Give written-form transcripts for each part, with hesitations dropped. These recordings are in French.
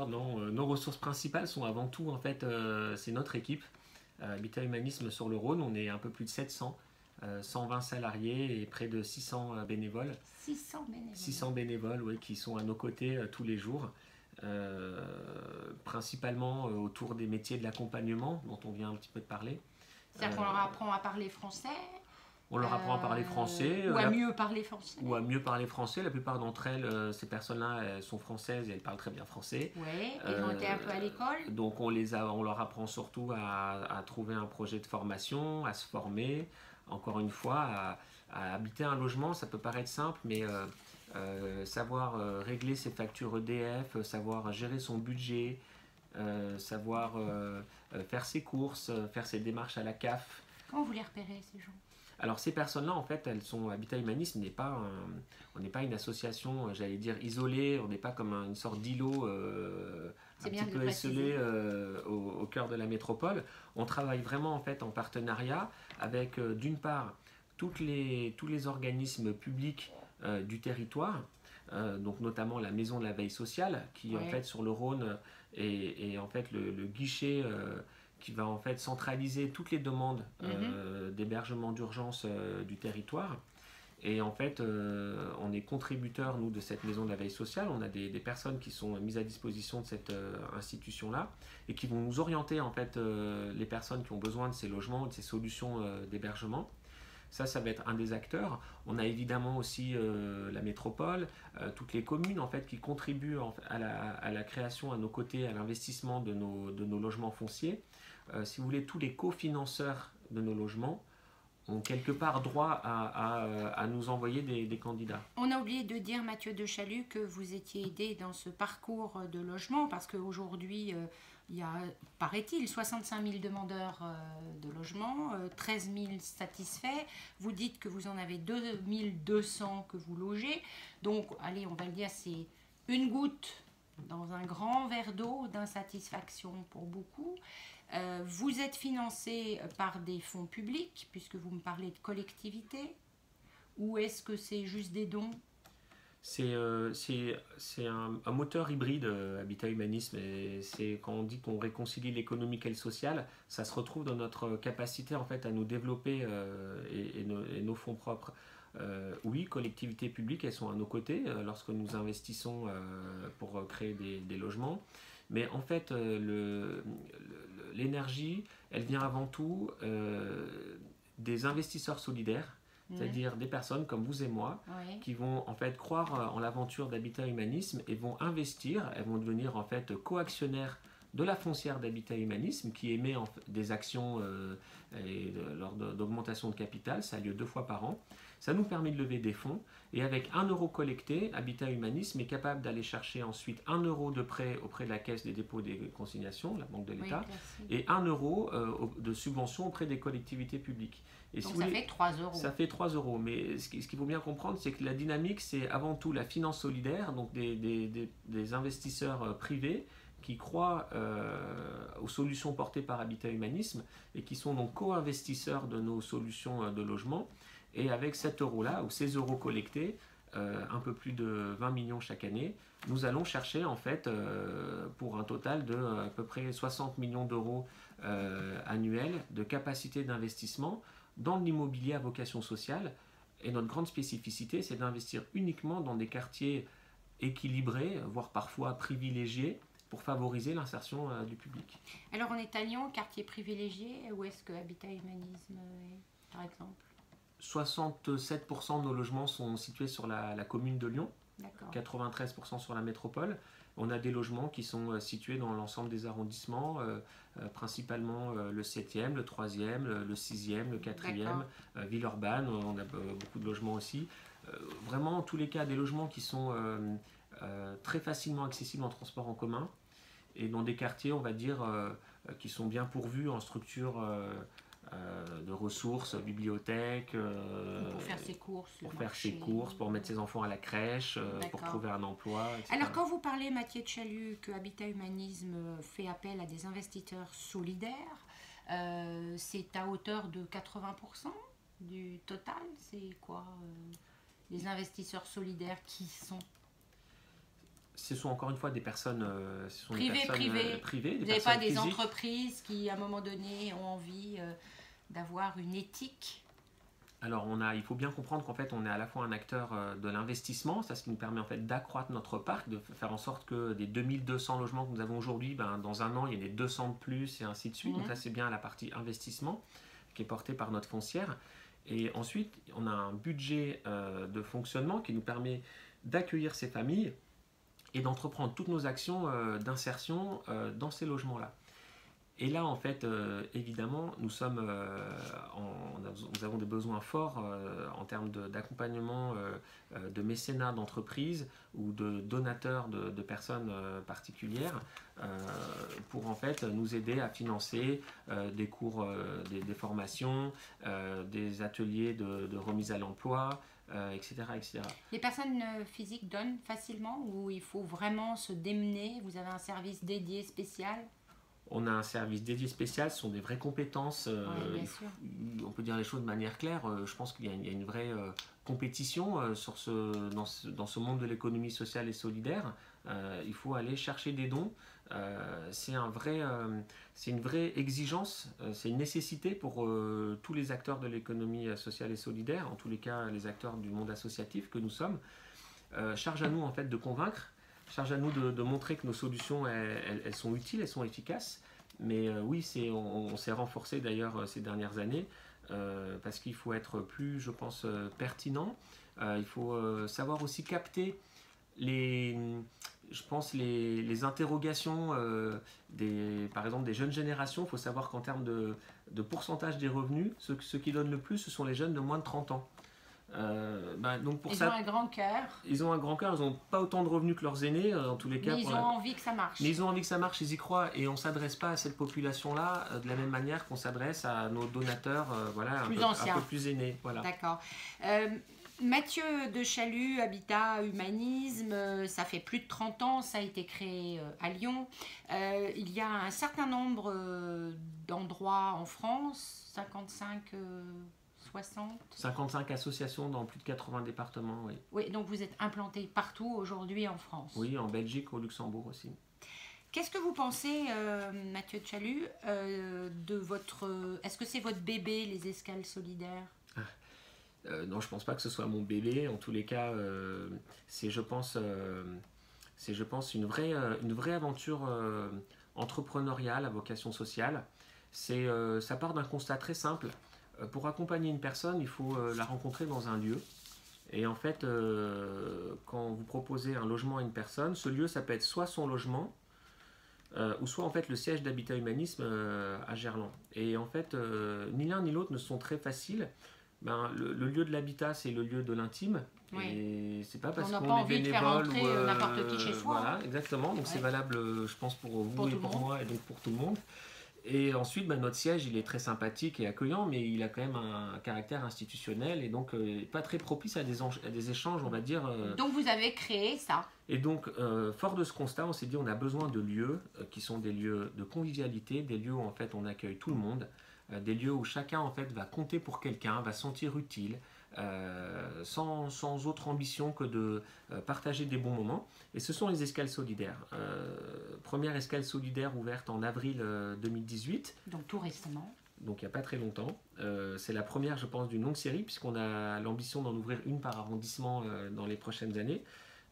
Non, nos ressources principales sont avant tout, en fait, c'est notre équipe. Habitat Humanisme sur le Rhône, on est un peu plus de 700, 120 salariés et près de 600 bénévoles. 600 bénévoles. 600 bénévoles, oui, qui sont à nos côtés tous les jours. Principalement autour des métiers de l'accompagnement, dont on vient un petit peu de parler. C'est-à-dire qu'on leur apprend à parler français. On leur apprend à parler français. Ou à mieux parler français. Ou à mieux parler français. La plupart d'entre elles, ces personnes-là, elles sont françaises et elles parlent très bien français. Oui, elles ont été un peu à l'école. Donc on leur apprend surtout à trouver un projet de formation, à se former. Encore une fois, à habiter un logement, ça peut paraître simple, mais savoir régler ses factures EDF, savoir gérer son budget, savoir faire ses courses, faire ses démarches à la CAF. Comment vous les repérez, ces gens? Alors ces personnes-là, en fait, elles sont Habitat Humanisme on n'est pas une association, j'allais dire isolée, on n'est pas comme une sorte d'îlot un petit peu esselé au cœur de la métropole. On travaille vraiment en fait en partenariat avec d'une part tous les organismes publics du territoire, donc notamment la Maison de la Veille Sociale, qui en fait sur le Rhône est en fait le guichet qui va en fait centraliser toutes les demandes d'hébergement d'urgence du territoire. Et en fait, on est contributeur, nous, de cette maison de la veille sociale. On a des personnes qui sont mises à disposition de cette institution-là et qui vont nous orienter, en fait, les personnes qui ont besoin de ces logements, de ces solutions d'hébergement. Ça va être un des acteurs. On a évidemment aussi la métropole, toutes les communes en fait, qui contribuent à la création à nos côtés, à l'investissement de nos logements fonciers. Si vous voulez, tous les cofinanceurs de nos logements ont quelque part droit à nous envoyer des candidats. On a oublié de dire, Mathieu de Chalut, que vous étiez aidé dans ce parcours de logement, parce qu'aujourd'hui, il y a, paraît-il, 65 000 demandeurs de logement, 13 000 satisfaits. Vous dites que vous en avez 2 200 que vous logez. Donc, allez, on va le dire, c'est une goutte dans un grand verre d'eau d'insatisfaction pour beaucoup. Vous êtes financé par des fonds publics, puisque vous me parlez de collectivité, ou est-ce que c'est juste des dons? C'est un moteur hybride, Habitat Humanisme, et c'est quand on dit qu'on réconcilie l'économique et le social, ça se retrouve dans notre capacité en fait à nous développer et nos fonds propres. Oui, collectivités publiques, elles sont à nos côtés lorsque nous investissons pour créer des logements. Mais en fait, l'énergie, elle vient avant tout des investisseurs solidaires, c'est-à-dire des personnes comme vous et moi, qui vont en fait croire en l'aventure d'Habitat Humanisme et vont investir, elles vont devenir en fait coactionnaires de la foncière d'Habitat Humanisme qui émet des actions lors d'augmentation de capital, ça a lieu 2 fois par an. Ça nous permet de lever des fonds et avec 1 euro collecté, Habitat Humanisme est capable d'aller chercher ensuite 1 euro de prêt auprès de la Caisse des dépôts et des consignations, la Banque de l'État, et 1 euro de subvention auprès des collectivités publiques. Et donc si ça fait 3 euros. Ça fait 3 euros, mais ce qu'il faut bien comprendre, c'est que la dynamique, c'est avant tout la finance solidaire, donc des investisseurs privés qui croient aux solutions portées par Habitat Humanisme et qui sont donc co-investisseurs de nos solutions de logement. Et avec 7 euros-là, ou 16 euros collectés, un peu plus de 20 millions chaque année, nous allons chercher en fait pour un total de à peu près 60 millions d'euros annuels de capacité d'investissement dans l'immobilier à vocation sociale. Et notre grande spécificité, c'est d'investir uniquement dans des quartiers équilibrés, voire parfois privilégiés, pour favoriser l'insertion du public. Alors on est à Lyon, quartier privilégié, où est-ce que Habitat Humanisme est, par exemple? 67% de nos logements sont situés sur la commune de Lyon, 93% sur la métropole. On a des logements qui sont situés dans l'ensemble des arrondissements, principalement le 7e, le 3e, le 6e, le 4e, Villeurbanne, on a beaucoup de logements aussi. Vraiment, en tous les cas, des logements qui sont très facilement accessibles en transport en commun et dans des quartiers, on va dire, qui sont bien pourvus en structure de ressources, bibliothèques, pour faire ses courses, pour mettre ses enfants à la crèche, pour trouver un emploi, etc. Alors quand vous parlez, Mathieu de Chalut, que Habitat Humanisme fait appel à des investisseurs solidaires, c'est à hauteur de 80% du total? C'est quoi les investisseurs solidaires qui sont? ce sont encore une fois des personnes, privées. Vous n'avez pas des entreprises qui, à un moment donné, ont envie d'avoir une éthique? Alors, il faut bien comprendre qu'en fait, on est à la fois un acteur de l'investissement, ça ce qui nous permet en fait d'accroître notre parc, de faire en sorte que des 2200 logements que nous avons aujourd'hui, dans un an, il y en ait 200 de plus et ainsi de suite. Donc ça, c'est bien la partie investissement qui est portée par notre foncière. Et ensuite, on a un budget de fonctionnement qui nous permet d'accueillir ces familles et d'entreprendre toutes nos actions d'insertion dans ces logements-là. Et là, en fait, évidemment, nous avons des besoins forts en termes d'accompagnement, de mécénat d'entreprises ou de donateurs de personnes particulières pour en fait nous aider à financer des cours, des formations, des ateliers de remise à l'emploi, etc., etc. Les personnes physiques donnent facilement ou il faut vraiment se démener? Vous avez un service dédié spécial? On a un service dédié spécial, ce sont des vraies compétences. On peut dire les choses de manière claire. Je pense qu'il y a une vraie compétition dans ce monde de l'économie sociale et solidaire. Il faut aller chercher des dons. C'est une vraie exigence, c'est une nécessité pour tous les acteurs de l'économie sociale et solidaire, en tous les cas les acteurs du monde associatif que nous sommes. Charge à nous en fait de convaincre. Charge à nous de montrer que nos solutions, elles sont utiles, elles sont efficaces. Mais oui, on s'est renforcé d'ailleurs ces dernières années parce qu'il faut être plus, je pense, pertinent. Il faut savoir aussi capter les interrogations par exemple des jeunes générations. Il faut savoir qu'en termes de pourcentage des revenus, ceux qui donnent le plus, ce sont les jeunes de moins de 30 ans. Donc ils ont un grand cœur. Ils ont un grand cœur, ils n'ont pas autant de revenus que leurs aînés, en tous les cas. Mais ils ont envie que ça marche. Mais ils ont envie que ça marche, ils y croient. Et on ne s'adresse pas à cette population-là de la même manière qu'on s'adresse à nos donateurs un peu plus aînés. Voilà. D'accord. Mathieu de Chalut, Habitat Humanisme, ça fait plus de 30 ans, ça a été créé à Lyon. Il y a un certain nombre d'endroits en France, 55 associations dans plus de 80 départements, oui. Oui, donc vous êtes implanté partout aujourd'hui en France. Oui, en Belgique, au Luxembourg aussi. Qu'est-ce que vous pensez, Mathieu de Chalut, de votre... Est-ce que c'est votre bébé, les escales solidaires? Non, je ne pense pas que ce soit mon bébé. En tous les cas, c'est, je pense, une vraie aventure entrepreneuriale à vocation sociale. Ça part d'un constat très simple. Pour accompagner une personne, il faut la rencontrer dans un lieu. Et en fait, quand vous proposez un logement à une personne, ce lieu, ça peut être soit son logement, ou soit en fait le siège d'Habitat Humanisme à Gerland. Et en fait, ni l'un ni l'autre ne sont très faciles. Le lieu de l'habitat, c'est le lieu de l'intime. Oui. Et c'est pas parce qu'on est bénévole ou n'importe qui chez soi. Voilà, exactement. Donc c'est valable, je pense, pour vous et pour moi, et donc pour tout le monde. Et ensuite, notre siège, il est très sympathique et accueillant, mais il a quand même un caractère institutionnel et donc pas très propice à des échanges, on va dire. Donc vous avez créé ça. Et donc, fort de ce constat, on s'est dit on a besoin de lieux qui sont des lieux de convivialité, des lieux où en fait on accueille tout le monde, des lieux où chacun en fait va compter pour quelqu'un, va se sentir utile, sans autre ambition que de partager des bons moments. Et ce sont les escales solidaires. Première escale solidaire ouverte en avril 2018. Donc tout récemment. Donc il n'y a pas très longtemps. C'est la première, je pense, d'une longue série, puisqu'on a l'ambition d'en ouvrir une par arrondissement dans les prochaines années.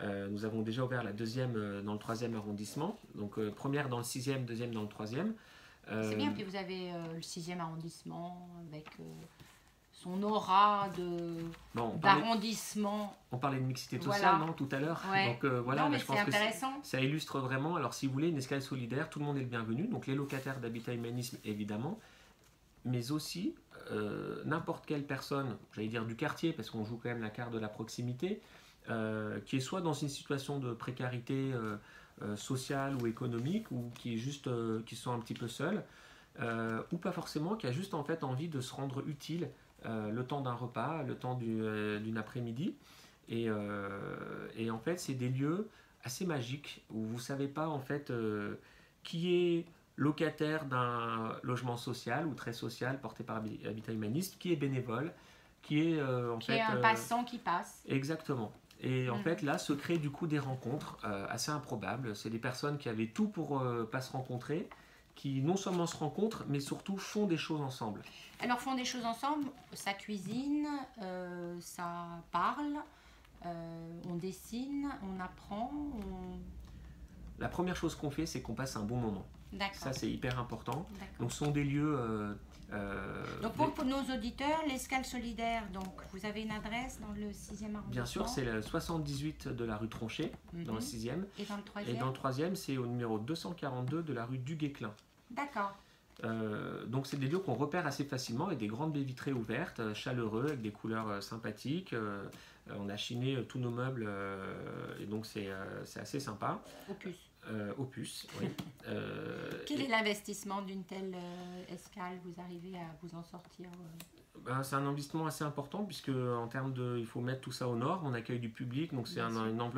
Nous avons déjà ouvert la deuxième dans le 3e arrondissement. Donc première dans le 6e, deuxième dans le 3e. C'est bien, puis vous avez le 6e arrondissement avec son aura d'arrondissement. On parlait de mixité sociale, non, tout à l'heure. Ouais. Donc voilà, mais je pense que intéressant. Ça illustre vraiment. Alors si vous voulez, une escale solidaire, tout le monde est le bienvenu. Donc les locataires d'Habitat Humanisme, évidemment, mais aussi n'importe quelle personne, j'allais dire du quartier, parce qu'on joue quand même la carte de la proximité, qui est soit dans une situation de précarité sociale ou économique, ou qui se sent un petit peu seul, ou pas forcément, qui a juste en fait envie de se rendre utile le temps d'un repas, le temps d'une après-midi. Et en fait, c'est des lieux assez magiques où vous ne savez pas en fait qui est locataire d'un logement social ou très social porté par Habitat Humaniste, qui est bénévole, qui est un passant qui passe. Exactement. Et en fait, là, se créent du coup des rencontres assez improbables. C'est des personnes qui avaient tout pour pas se rencontrer, qui non seulement se rencontrent, mais surtout font des choses ensemble. Alors, font des choses ensemble, ça cuisine, ça parle, on dessine, on apprend. La première chose qu'on fait, c'est qu'on passe un bon moment. Ça, c'est hyper important. Donc, ce sont des lieux... donc pour nos auditeurs, l'Escale Solidaire, donc vous avez une adresse dans le 6e arrondissement? Bien sûr, c'est le 78 de la rue Tronchet, dans le 6e. Et dans le 3e? Et dans le 3e, c'est au numéro 242 de la rue Duguesclin. D'accord. Donc c'est des lieux qu'on repère assez facilement avec des grandes baies vitrées ouvertes, chaleureux, avec des couleurs sympathiques. On a chiné tous nos meubles et donc c'est assez sympa. Opus, oui. Quel est l'investissement d'une telle escale? Vous arrivez à vous en sortir? C'est un investissement assez important puisque en termes de, il faut mettre tout ça aux normes. On accueille du public, donc c'est une enveloppe